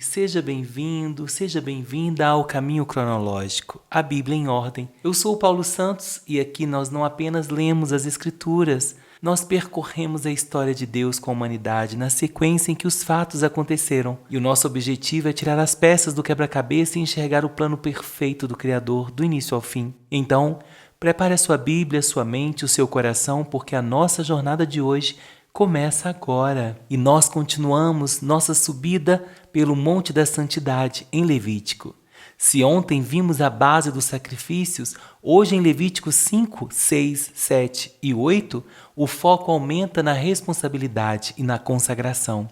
Seja bem-vindo, seja bem-vinda ao Caminho Cronológico, a Bíblia em Ordem. Eu sou o Paulo Santos e aqui nós não apenas lemos as Escrituras, nós percorremos a história de Deus com a humanidade na sequência em que os fatos aconteceram. E o nosso objetivo é tirar as peças do quebra-cabeça e enxergar o plano perfeito do Criador, do início ao fim. Então, prepare a sua Bíblia, sua mente, o seu coração, porque a nossa jornada de hoje começa agora. E nós continuamos nossa subida pelo Monte da Santidade, em Levítico. Se ontem vimos a base dos sacrifícios, hoje em Levíticos 5, 6, 7 e 8, o foco aumenta na responsabilidade e na consagração.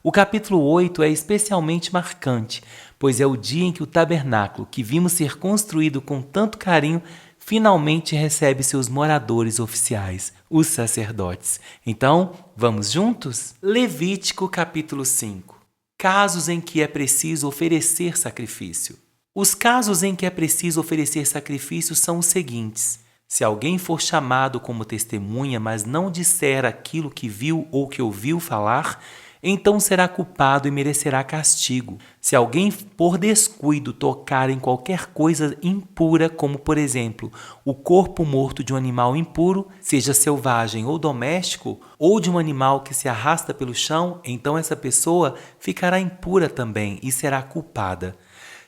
O capítulo 8 é especialmente marcante, pois é o dia em que o tabernáculo, que vimos ser construído com tanto carinho, finalmente recebe seus moradores oficiais, os sacerdotes. Então, vamos juntos? Levítico capítulo 5. Casos em que é preciso oferecer sacrifício. Os casos em que é preciso oferecer sacrifício são os seguintes: se alguém for chamado como testemunha, mas não disser aquilo que viu ou que ouviu falar, então será culpado e merecerá castigo. Se alguém por descuido tocar em qualquer coisa impura, como por exemplo, o corpo morto de um animal impuro, seja selvagem ou doméstico, ou de um animal que se arrasta pelo chão, então essa pessoa ficará impura também e será culpada.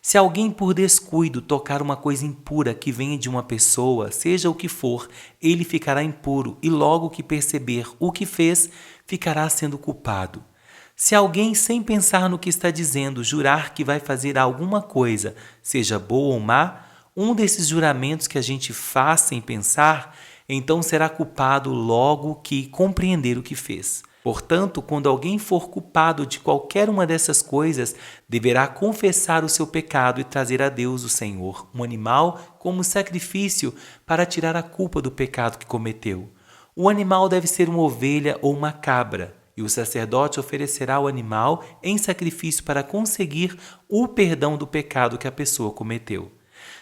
Se alguém por descuido tocar uma coisa impura que venha de uma pessoa, seja o que for, ele ficará impuro e logo que perceber o que fez, ficará sendo culpado. Se alguém, sem pensar no que está dizendo, jurar que vai fazer alguma coisa, seja boa ou má, um desses juramentos que a gente faz sem pensar, então será culpado logo que compreender o que fez. Portanto, quando alguém for culpado de qualquer uma dessas coisas, deverá confessar o seu pecado e trazer a Deus, o Senhor, um animal como sacrifício para tirar a culpa do pecado que cometeu. O animal deve ser uma ovelha ou uma cabra. E o sacerdote oferecerá o animal em sacrifício para conseguir o perdão do pecado que a pessoa cometeu.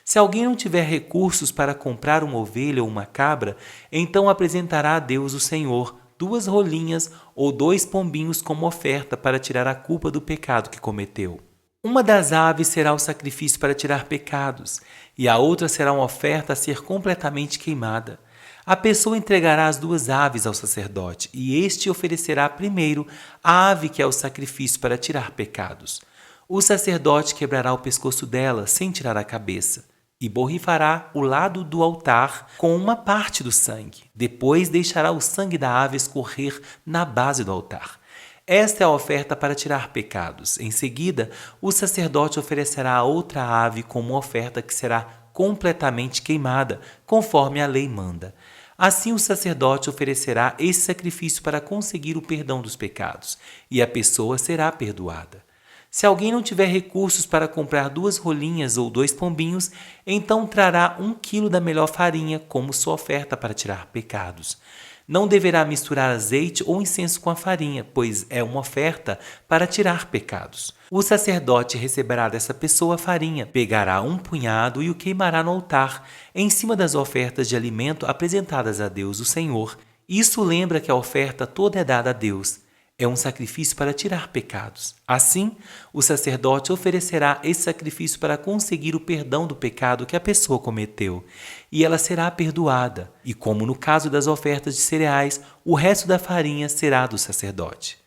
Se alguém não tiver recursos para comprar uma ovelha ou uma cabra, então apresentará a Deus, o Senhor, 2 rolinhas ou 2 pombinhos como oferta para tirar a culpa do pecado que cometeu. Uma das aves será o sacrifício para tirar pecados, e a outra será uma oferta a ser completamente queimada. A pessoa entregará as 2 aves ao sacerdote, e este oferecerá primeiro a ave que é o sacrifício para tirar pecados. O sacerdote quebrará o pescoço dela, sem tirar a cabeça, e borrifará o lado do altar com uma parte do sangue. Depois deixará o sangue da ave escorrer na base do altar. Esta é a oferta para tirar pecados. Em seguida, o sacerdote oferecerá a outra ave como oferta que será completamente queimada, conforme a lei manda. Assim o sacerdote oferecerá esse sacrifício para conseguir o perdão dos pecados, e a pessoa será perdoada. Se alguém não tiver recursos para comprar 2 rolinhas ou 2 pombinhos, então trará 1 quilo da melhor farinha como sua oferta para tirar pecados. Não deverá misturar azeite ou incenso com a farinha, pois é uma oferta para tirar pecados. O sacerdote receberá dessa pessoa a farinha, pegará 1 punhado e o queimará no altar, em cima das ofertas de alimento apresentadas a Deus, o Senhor. Isso lembra que a oferta toda é dada a Deus. É um sacrifício para tirar pecados. Assim, o sacerdote oferecerá esse sacrifício para conseguir o perdão do pecado que a pessoa cometeu, e ela será perdoada. E como no caso das ofertas de cereais, o resto da farinha será do sacerdote.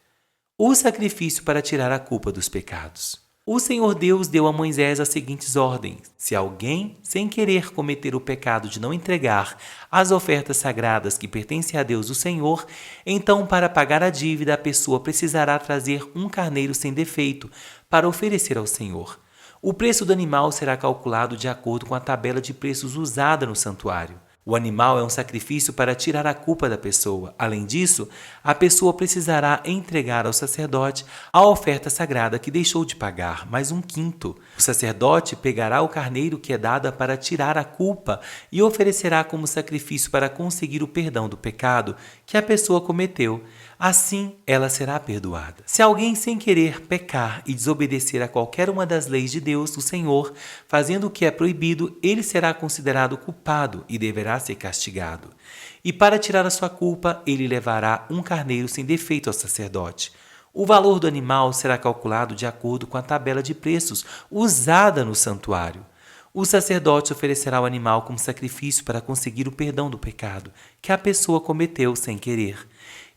O sacrifício para tirar a culpa dos pecados. O Senhor Deus deu a Moisés as seguintes ordens: se alguém, sem querer cometer o pecado de não entregar as ofertas sagradas que pertencem a Deus, o Senhor, então para pagar a dívida a pessoa precisará trazer 1 carneiro sem defeito para oferecer ao Senhor. O preço do animal será calculado de acordo com a tabela de preços usada no santuário. O animal é um sacrifício para tirar a culpa da pessoa. Além disso, a pessoa precisará entregar ao sacerdote a oferta sagrada que deixou de pagar, mais 1/5. O sacerdote pegará o carneiro que é dada para tirar a culpa e oferecerá como sacrifício para conseguir o perdão do pecado que a pessoa cometeu. Assim, ela será perdoada. Se alguém sem querer pecar e desobedecer a qualquer uma das leis de Deus, o Senhor, fazendo o que é proibido, ele será considerado culpado e deverá ser castigado. E para tirar a sua culpa, ele levará 1 carneiro sem defeito ao sacerdote. O valor do animal será calculado de acordo com a tabela de preços usada no santuário. O sacerdote oferecerá o animal como sacrifício para conseguir o perdão do pecado que a pessoa cometeu sem querer.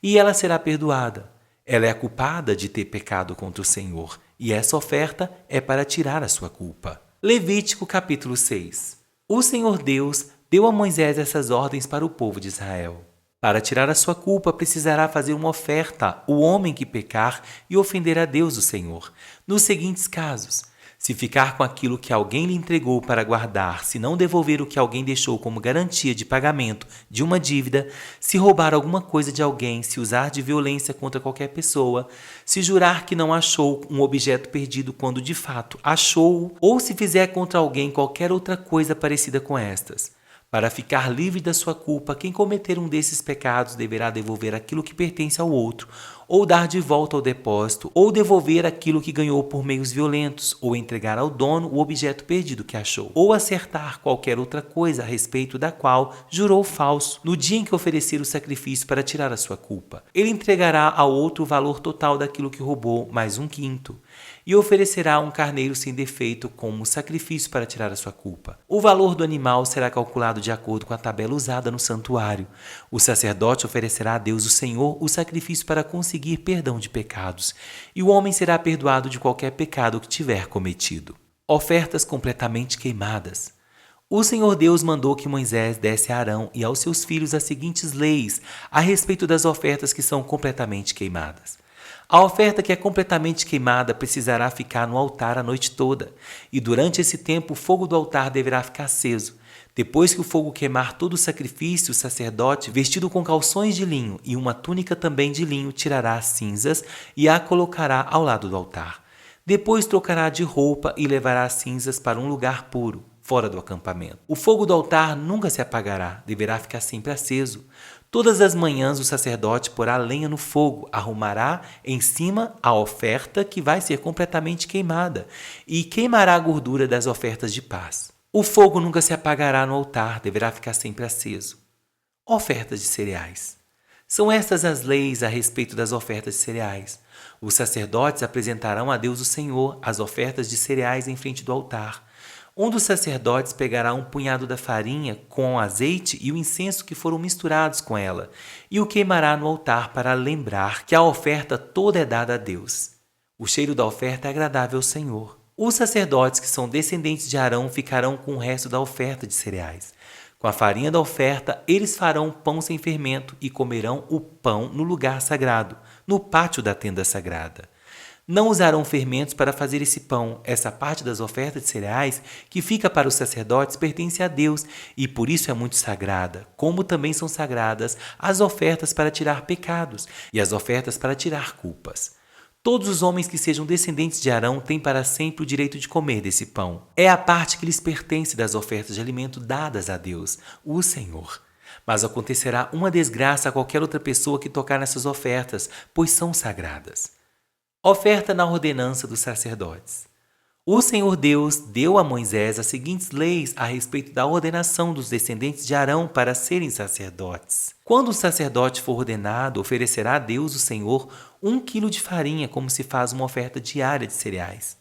E ela será perdoada. Ela é a culpada de ter pecado contra o Senhor, e essa oferta é para tirar a sua culpa. Levítico capítulo 6. O Senhor Deus deu a Moisés essas ordens para o povo de Israel. Para tirar a sua culpa, precisará fazer uma oferta, o homem que pecar e ofender a Deus o Senhor, nos seguintes casos: se ficar com aquilo que alguém lhe entregou para guardar, se não devolver o que alguém deixou como garantia de pagamento de uma dívida, se roubar alguma coisa de alguém, se usar de violência contra qualquer pessoa, se jurar que não achou um objeto perdido quando de fato achou-o, ou se fizer contra alguém qualquer outra coisa parecida com estas. Para ficar livre da sua culpa, quem cometer um desses pecados deverá devolver aquilo que pertence ao outro, ou dar de volta ao depósito, ou devolver aquilo que ganhou por meios violentos, ou entregar ao dono o objeto perdido que achou, ou acertar qualquer outra coisa a respeito da qual jurou falso no dia em que oferecer o sacrifício para tirar a sua culpa. Ele entregará ao outro o valor total daquilo que roubou, mais 1/5. E oferecerá um carneiro sem defeito como sacrifício para tirar a sua culpa. O valor do animal será calculado de acordo com a tabela usada no santuário. O sacerdote oferecerá a Deus o Senhor o sacrifício para conseguir perdão de pecados, e o homem será perdoado de qualquer pecado que tiver cometido. Ofertas completamente queimadas. O Senhor Deus mandou que Moisés desse a Arão e aos seus filhos as seguintes leis a respeito das ofertas que são completamente queimadas. A oferta que é completamente queimada precisará ficar no altar a noite toda, e durante esse tempo o fogo do altar deverá ficar aceso. Depois que o fogo queimar todo o sacrifício, o sacerdote, vestido com calções de linho e uma túnica também de linho, tirará as cinzas e a colocará ao lado do altar. Depois trocará de roupa e levará as cinzas para um lugar puro, fora do acampamento. O fogo do altar nunca se apagará, deverá ficar sempre aceso. Todas as manhãs o sacerdote porá lenha no fogo, arrumará em cima a oferta que vai ser completamente queimada e queimará a gordura das ofertas de paz. O fogo nunca se apagará no altar, deverá ficar sempre aceso. Ofertas de cereais. São estas as leis a respeito das ofertas de cereais. Os sacerdotes apresentarão a Deus o Senhor as ofertas de cereais em frente do altar. Um dos sacerdotes pegará um punhado da farinha com o azeite e o incenso que foram misturados com ela, e o queimará no altar para lembrar que a oferta toda é dada a Deus. O cheiro da oferta é agradável ao Senhor. Os sacerdotes que são descendentes de Arão ficarão com o resto da oferta de cereais. Com a farinha da oferta, eles farão pão sem fermento e comerão o pão no lugar sagrado, no pátio da tenda sagrada. Não usarão fermentos para fazer esse pão. Essa parte das ofertas de cereais que fica para os sacerdotes pertence a Deus e por isso é muito sagrada, como também são sagradas as ofertas para tirar pecados e as ofertas para tirar culpas. Todos os homens que sejam descendentes de Arão têm para sempre o direito de comer desse pão. É a parte que lhes pertence das ofertas de alimento dadas a Deus, o Senhor. Mas acontecerá uma desgraça a qualquer outra pessoa que tocar nessas ofertas, pois são sagradas. Oferta na ordenança dos sacerdotes. O Senhor Deus deu a Moisés as seguintes leis a respeito da ordenação dos descendentes de Arão para serem sacerdotes. Quando o sacerdote for ordenado, oferecerá a Deus o Senhor 1 quilo de farinha, como se faz uma oferta diária de cereais.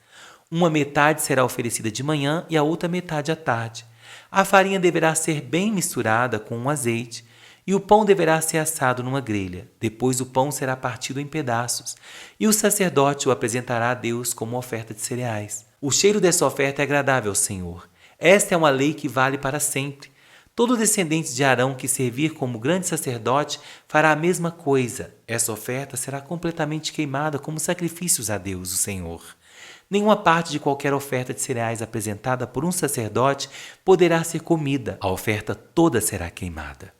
Uma metade será oferecida de manhã e a outra metade à tarde. A farinha deverá ser bem misturada com um azeite, e o pão deverá ser assado numa grelha. Depois o pão será partido em pedaços, e o sacerdote o apresentará a Deus como oferta de cereais. O cheiro dessa oferta é agradável ao Senhor. Esta é uma lei que vale para sempre. Todo descendente de Arão que servir como grande sacerdote fará a mesma coisa. Essa oferta será completamente queimada como sacrifícios a Deus, o Senhor. Nenhuma parte de qualquer oferta de cereais apresentada por um sacerdote poderá ser comida. A oferta toda será queimada.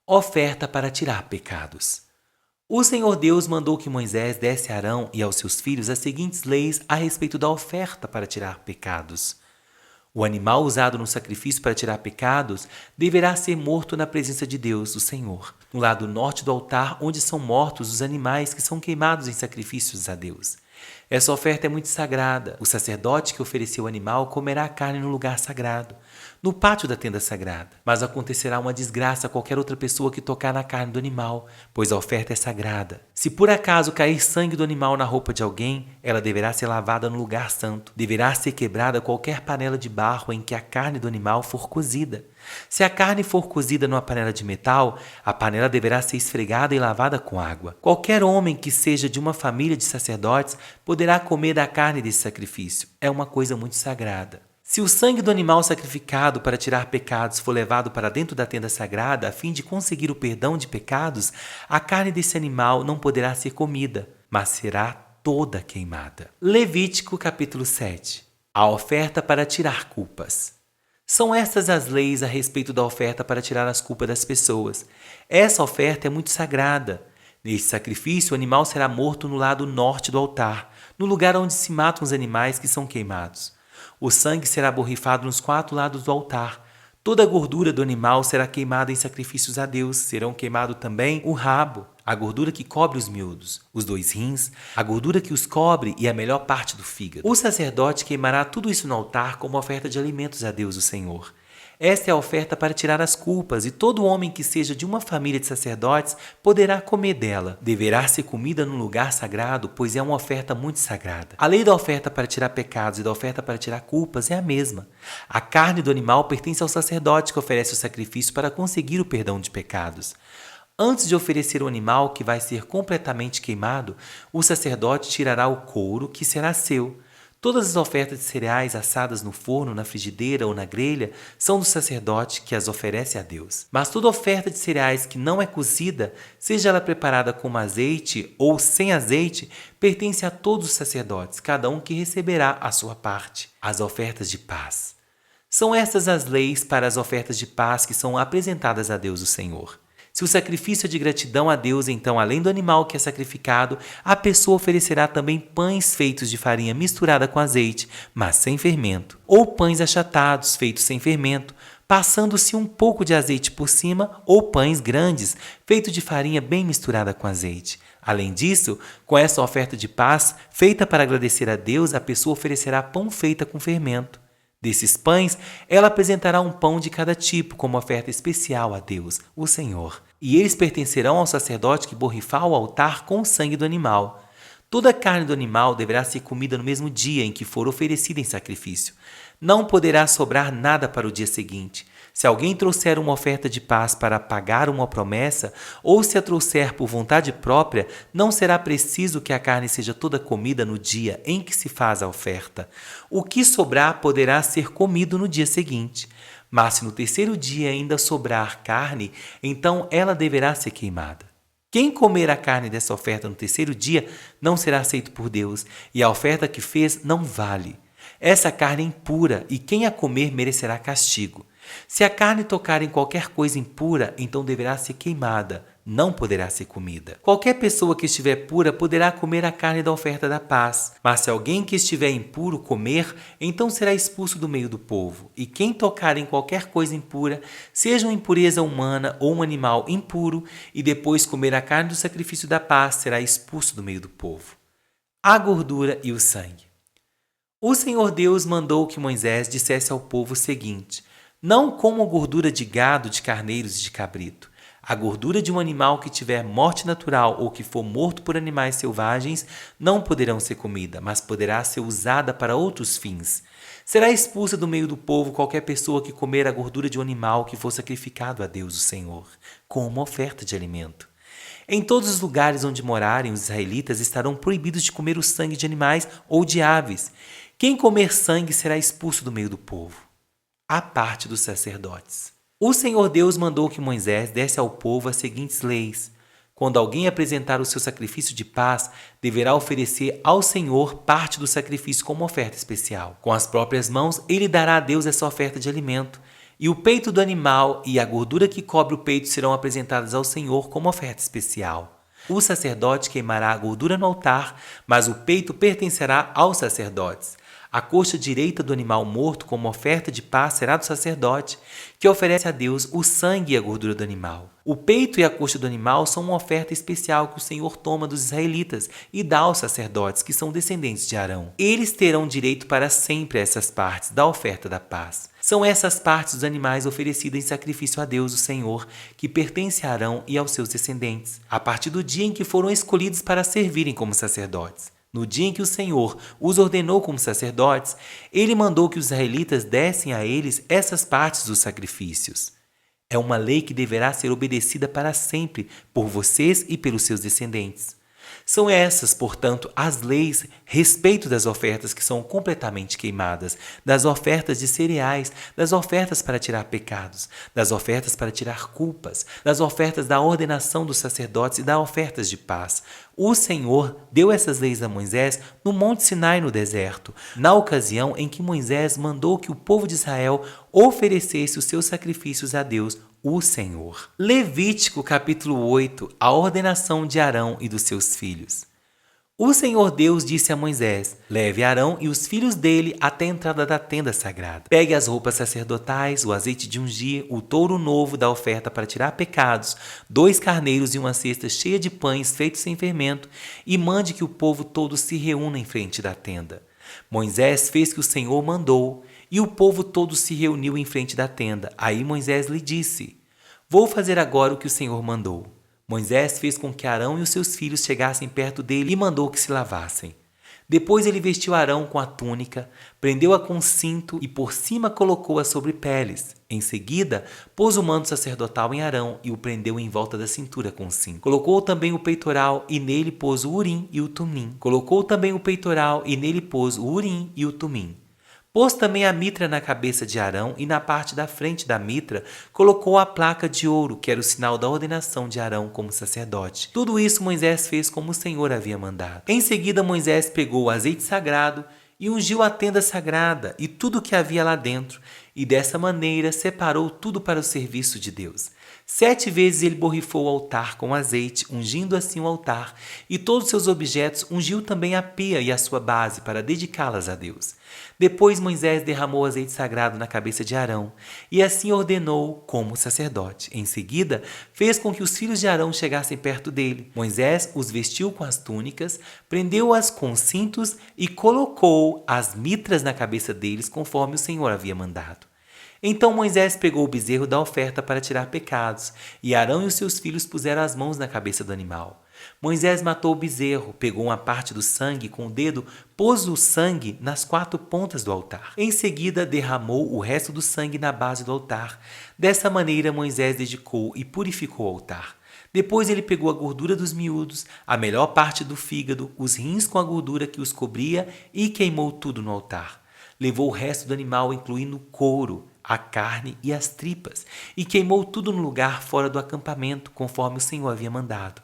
Oferta para tirar pecados. O Senhor Deus mandou que Moisés desse a Arão e aos seus filhos as seguintes leis a respeito da oferta para tirar pecados. O animal usado no sacrifício para tirar pecados deverá ser morto na presença de Deus, o Senhor, no lado norte do altar onde são mortos os animais que são queimados em sacrifícios a Deus. Essa oferta é muito sagrada. O sacerdote que ofereceu o animal comerá a carne no lugar sagrado, no pátio da tenda sagrada. Mas acontecerá uma desgraça a qualquer outra pessoa que tocar na carne do animal, pois a oferta é sagrada. Se por acaso cair sangue do animal na roupa de alguém, ela deverá ser lavada no lugar santo. Deverá ser quebrada qualquer panela de barro em que a carne do animal for cozida. Se a carne for cozida numa panela de metal, a panela deverá ser esfregada e lavada com água. Qualquer homem que seja de uma família de sacerdotes poderá comer da carne desse sacrifício. É uma coisa muito sagrada. Se o sangue do animal sacrificado para tirar pecados for levado para dentro da tenda sagrada a fim de conseguir o perdão de pecados, a carne desse animal não poderá ser comida, mas será toda queimada. Levítico capítulo 7. A oferta para tirar culpas. São estas as leis a respeito da oferta para tirar as culpas das pessoas. Essa oferta é muito sagrada. Neste sacrifício, o animal será morto no lado norte do altar, no lugar onde se matam os animais que são queimados. O sangue será borrifado nos 4 lados do altar. Toda a gordura do animal será queimada em sacrifícios a Deus. Serão queimado também o rabo, a gordura que cobre os miúdos, os 2 rins, a gordura que os cobre e a melhor parte do fígado. O sacerdote queimará tudo isso no altar como oferta de alimentos a Deus, o Senhor. Esta é a oferta para tirar as culpas, e todo homem que seja de uma família de sacerdotes poderá comer dela. Deverá ser comida num lugar sagrado, pois é uma oferta muito sagrada. A lei da oferta para tirar pecados e da oferta para tirar culpas é a mesma. A carne do animal pertence ao sacerdote que oferece o sacrifício para conseguir o perdão de pecados. Antes de oferecer o animal que vai ser completamente queimado, o sacerdote tirará o couro que será seu. Todas as ofertas de cereais assadas no forno, na frigideira ou na grelha são do sacerdote que as oferece a Deus. Mas toda oferta de cereais que não é cozida, seja ela preparada com azeite ou sem azeite, pertence a todos os sacerdotes, cada um que receberá a sua parte. As ofertas de paz. São estas as leis para as ofertas de paz que são apresentadas a Deus o Senhor. Se o sacrifício é de gratidão a Deus, então, além do animal que é sacrificado, a pessoa oferecerá também pães feitos de farinha misturada com azeite, mas sem fermento, ou pães achatados, feitos sem fermento, passando-se um pouco de azeite por cima, ou pães grandes, feitos de farinha bem misturada com azeite. Além disso, com essa oferta de paz, feita para agradecer a Deus, a pessoa oferecerá pão feito com fermento. Desses pães, ela apresentará um pão de cada tipo como oferta especial a Deus, o Senhor. E eles pertencerão ao sacerdote que borrifar o altar com o sangue do animal. Toda a carne do animal deverá ser comida no mesmo dia em que for oferecida em sacrifício. Não poderá sobrar nada para o dia seguinte. Se alguém trouxer uma oferta de paz para pagar uma promessa, ou se a trouxer por vontade própria, não será preciso que a carne seja toda comida no dia em que se faz a oferta. O que sobrar poderá ser comido no dia seguinte. Mas se no 3º dia ainda sobrar carne, então ela deverá ser queimada. Quem comer a carne dessa oferta no 3º dia não será aceito por Deus, e a oferta que fez não vale. Essa carne é impura, e quem a comer merecerá castigo. Se a carne tocar em qualquer coisa impura, então deverá ser queimada, não poderá ser comida. Qualquer pessoa que estiver pura poderá comer a carne da oferta da paz, mas se alguém que estiver impuro comer, então será expulso do meio do povo. E quem tocar em qualquer coisa impura, seja uma impureza humana ou um animal impuro, e depois comer a carne do sacrifício da paz, será expulso do meio do povo. A gordura e o sangue. O Senhor Deus mandou que Moisés dissesse ao povo o seguinte: não comam gordura de gado, de carneiros e de cabrito. A gordura de um animal que tiver morte natural ou que for morto por animais selvagens não poderão ser comida, mas poderá ser usada para outros fins. Será expulsa do meio do povo qualquer pessoa que comer a gordura de um animal que for sacrificado a Deus, o Senhor, como uma oferta de alimento. Em todos os lugares onde morarem, os israelitas estarão proibidos de comer o sangue de animais ou de aves. Quem comer sangue será expulso do meio do povo. A parte dos sacerdotes. O Senhor Deus mandou que Moisés desse ao povo as seguintes leis. Quando alguém apresentar o seu sacrifício de paz, deverá oferecer ao Senhor parte do sacrifício como oferta especial. Com as próprias mãos, ele dará a Deus essa oferta de alimento. E o peito do animal e a gordura que cobre o peito serão apresentadas ao Senhor como oferta especial. O sacerdote queimará a gordura no altar, mas o peito pertencerá aos sacerdotes. A coxa direita do animal morto como oferta de paz será do sacerdote, que oferece a Deus o sangue e a gordura do animal. O peito e a coxa do animal são uma oferta especial que o Senhor toma dos israelitas e dá aos sacerdotes, que são descendentes de Arão. Eles terão direito para sempre a essas partes da oferta da paz. São essas partes dos animais oferecidas em sacrifício a Deus, o Senhor, que pertence a Arão e aos seus descendentes, a partir do dia em que foram escolhidos para servirem como sacerdotes. No dia em que o Senhor os ordenou como sacerdotes, ele mandou que os israelitas dessem a eles essas partes dos sacrifícios. É uma lei que deverá ser obedecida para sempre por vocês e pelos seus descendentes. São essas, portanto, as leis a respeito das ofertas que são completamente queimadas, das ofertas de cereais, das ofertas para tirar pecados, das ofertas para tirar culpas, das ofertas da ordenação dos sacerdotes e das ofertas de paz. O Senhor deu essas leis a Moisés no Monte Sinai, no deserto, na ocasião em que Moisés mandou que o povo de Israel oferecesse os seus sacrifícios a Deus, o Senhor. Levítico capítulo 8, a ordenação de Arão e dos seus filhos. O Senhor Deus disse a Moisés: leve Arão e os filhos dele até a entrada da tenda sagrada. Pegue as roupas sacerdotais, o azeite de ungir, o touro novo da oferta para tirar pecados, 2 carneiros e uma cesta cheia de pães feitos sem fermento, e mande que o povo todo se reúna em frente da tenda. Moisés fez o que o Senhor mandou, e o povo todo se reuniu em frente da tenda. Aí Moisés lhe disse: vou fazer agora o que o Senhor mandou. Moisés fez com que Arão e os seus filhos chegassem perto dele e mandou que se lavassem. Depois ele vestiu Arão com a túnica, prendeu-a com cinto e por cima colocou-a sobre peles. Em seguida, pôs o manto sacerdotal em Arão e o prendeu em volta da cintura com cinto. Colocou também o peitoral e nele pôs o urim e o tumim. Colocou também o peitoral e nele pôs o urim e o tumim. Pôs também a mitra na cabeça de Arão e na parte da frente da mitra colocou a placa de ouro, que era o sinal da ordenação de Arão como sacerdote. Tudo isso Moisés fez como o Senhor havia mandado. Em seguida, Moisés pegou o azeite sagrado e ungiu a tenda sagrada e tudo o que havia lá dentro, e dessa maneira separou tudo para o serviço de Deus. 7 vezes ele borrifou o altar com azeite, ungindo assim o altar, e todos os seus objetos ungiu também a pia e a sua base para dedicá-las a Deus. Depois Moisés derramou azeite sagrado na cabeça de Arão, e assim ordenou como sacerdote. Em seguida, fez com que os filhos de Arão chegassem perto dele. Moisés os vestiu com as túnicas, prendeu-as com cintos e colocou as mitras na cabeça deles, conforme o Senhor havia mandado. Então Moisés pegou o bezerro da oferta para tirar pecados, e Arão e os seus filhos puseram as mãos na cabeça do animal. Moisés matou o bezerro, pegou uma parte do sangue com o dedo, pôs o sangue nas 4 pontas do altar. Em seguida, derramou o resto do sangue na base do altar. Dessa maneira, Moisés dedicou e purificou o altar. Depois ele pegou a gordura dos miúdos, a melhor parte do fígado, os rins com a gordura que os cobria e queimou tudo no altar. Levou o resto do animal, incluindo o couro, a carne e as tripas, e queimou tudo no lugar fora do acampamento, conforme o Senhor havia mandado.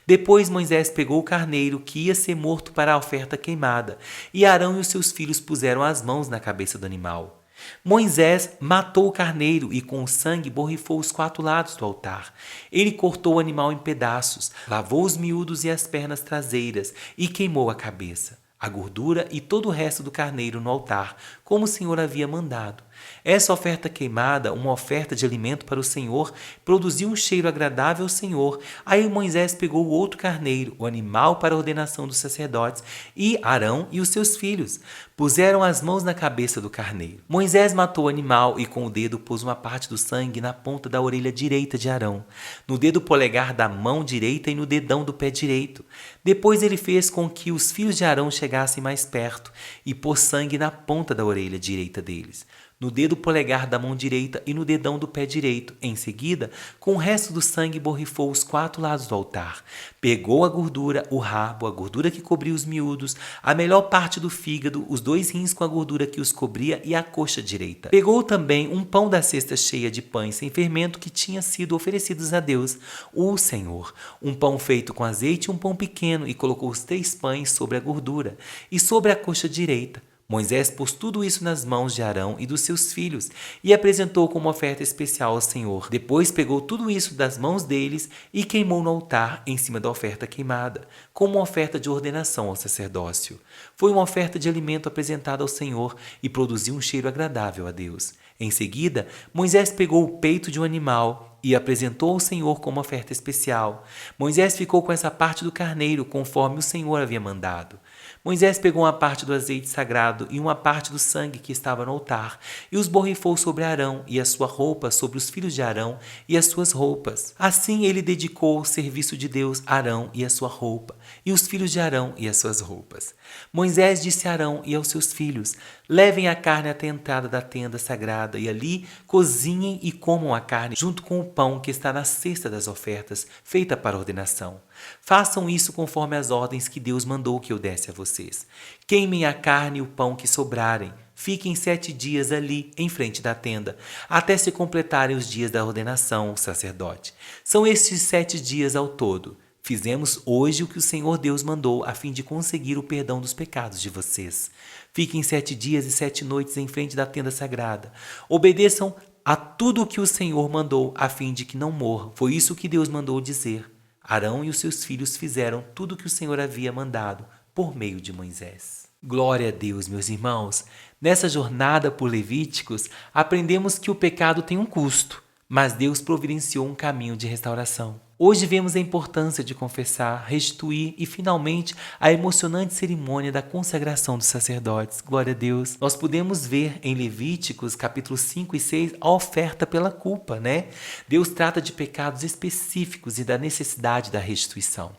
Depois Moisés pegou o carneiro que ia ser morto para a oferta queimada, e Arão e os seus filhos puseram as mãos na cabeça do animal. Moisés matou o carneiro e com o sangue borrifou os 4 lados do altar. Ele cortou o animal em pedaços, lavou os miúdos e as pernas traseiras e queimou a cabeça, a gordura e todo o resto do carneiro no altar, como o Senhor havia mandado. Essa oferta queimada, uma oferta de alimento para o Senhor, produziu um cheiro agradável ao Senhor. Aí Moisés pegou o outro carneiro, o animal para a ordenação dos sacerdotes, e Arão e os seus filhos puseram as mãos na cabeça do carneiro. Moisés matou o animal e com o dedo pôs uma parte do sangue na ponta da orelha direita de Arão, no dedo polegar da mão direita e no dedão do pé direito. Depois ele fez com que os filhos de Arão chegassem mais perto e pôs sangue na ponta da orelha direita deles, no dedo polegar da mão direita e no dedão do pé direito. Em seguida, com o resto do sangue borrifou os 4 lados do altar. Pegou a gordura, o rabo, a gordura que cobria os miúdos, a melhor parte do fígado, os 2 rins com a gordura que os cobria e a coxa direita. Pegou também um pão da cesta cheia de pães sem fermento que tinha sido oferecidos a Deus, o Senhor, um pão feito com azeite e um pão pequeno, e colocou os 3 pães sobre a gordura e sobre a coxa direita. Moisés pôs tudo isso nas mãos de Arão e dos seus filhos e apresentou como oferta especial ao Senhor. Depois pegou tudo isso das mãos deles e queimou no altar em cima da oferta queimada, como uma oferta de ordenação ao sacerdócio. Foi uma oferta de alimento apresentada ao Senhor e produziu um cheiro agradável a Deus. Em seguida, Moisés pegou o peito de um animal e apresentou ao Senhor como oferta especial. Moisés ficou com essa parte do carneiro, conforme o Senhor havia mandado. Moisés pegou uma parte do azeite sagrado e uma parte do sangue que estava no altar, e os borrifou sobre Arão e a sua roupa sobre os filhos de Arão e as suas roupas. Assim ele dedicou o serviço de Deus a Arão e a sua roupa, e os filhos de Arão e as suas roupas. Moisés disse a Arão e aos seus filhos: levem a carne até a entrada da tenda sagrada, e ali cozinhem e comam a carne junto com o pão que está na cesta das ofertas, feita para ordenação. Façam isso conforme as ordens que Deus mandou que eu desse a vocês. Queimem a carne e o pão que sobrarem. Fiquem 7 dias ali, em frente da tenda, até se completarem os dias da ordenação ao sacerdote. São estes 7 dias ao todo. Fizemos hoje o que o Senhor Deus mandou, a fim de conseguir o perdão dos pecados de vocês. Fiquem 7 dias e 7 noites em frente da tenda sagrada. Obedeçam a tudo o que o Senhor mandou, a fim de que não morram. Foi isso que Deus mandou dizer. Arão e os seus filhos fizeram tudo o que o Senhor havia mandado por meio de Moisés. Glória a Deus, meus irmãos! Nessa jornada por Levíticos, aprendemos que o pecado tem um custo, mas Deus providenciou um caminho de restauração. Hoje vemos a importância de confessar, restituir e, finalmente, a emocionante cerimônia da consagração dos sacerdotes. Glória a Deus! Nós podemos ver em Levíticos, capítulos 5 e 6, a oferta pela culpa, né? Deus trata de pecados específicos e da necessidade da restituição.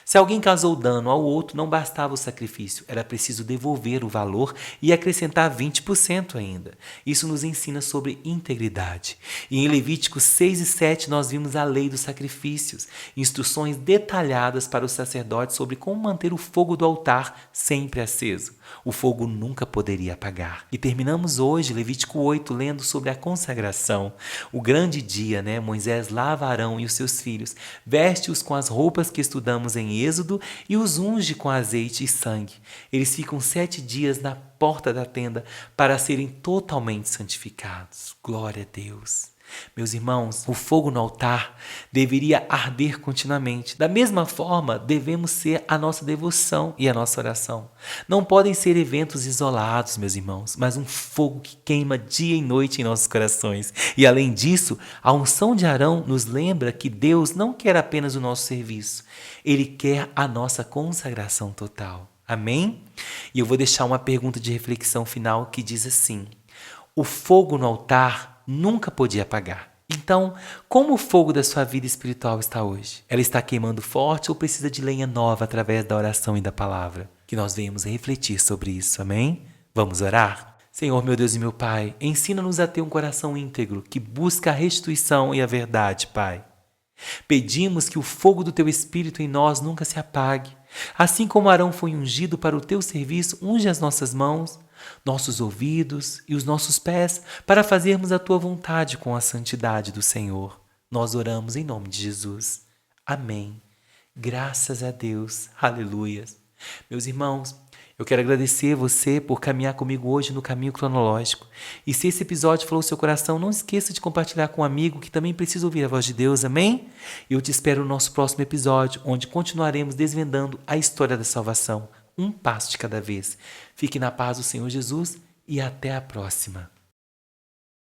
Se alguém causou dano ao outro, não bastava o sacrifício, era preciso devolver o valor e acrescentar 20% ainda. Isso nos ensina sobre integridade. E em Levíticos 6 e 7 nós vimos a lei dos sacrifícios, instruções detalhadas para os sacerdotes sobre como manter o fogo do altar sempre aceso. O fogo nunca poderia apagar. E terminamos hoje, Levítico 8, lendo sobre a consagração. O grande dia, né? Moisés lava Arão e os seus filhos, veste-os com as roupas que estudamos em Êxodo e os unge com azeite e sangue. Eles ficam 7 dias na porta da tenda para serem totalmente santificados. Glória a Deus! Meus irmãos, o fogo no altar deveria arder continuamente. Da mesma forma, devemos ser a nossa devoção e a nossa oração. Não podem ser eventos isolados, meus irmãos, mas um fogo que queima dia e noite em nossos corações. E além disso, a unção de Arão nos lembra que Deus não quer apenas o nosso serviço, Ele quer a nossa consagração total. Amém? E eu vou deixar uma pergunta de reflexão final que diz assim: o fogo no altar nunca podia apagar. Então, como o fogo da sua vida espiritual está hoje? Ela está queimando forte ou precisa de lenha nova através da oração e da palavra? Que nós venhamos refletir sobre isso, amém? Vamos orar? Senhor, meu Deus e meu Pai, ensina-nos a ter um coração íntegro que busca a restituição e a verdade, Pai. Pedimos que o fogo do Teu Espírito em nós nunca se apague. Assim como Arão foi ungido para o Teu serviço, unge as nossas mãos, nossos ouvidos e os nossos pés para fazermos a Tua vontade com a santidade do Senhor. Nós oramos em nome de Jesus. Amém. Graças a Deus. Aleluias. Meus irmãos, eu quero agradecer você por caminhar comigo hoje no caminho cronológico. E se esse episódio falou ao seu coração, não esqueça de compartilhar com um amigo que também precisa ouvir a voz de Deus, amém? Eu te espero no nosso próximo episódio, onde continuaremos desvendando a história da salvação, um passo de cada vez. Fique na paz do Senhor Jesus e até a próxima.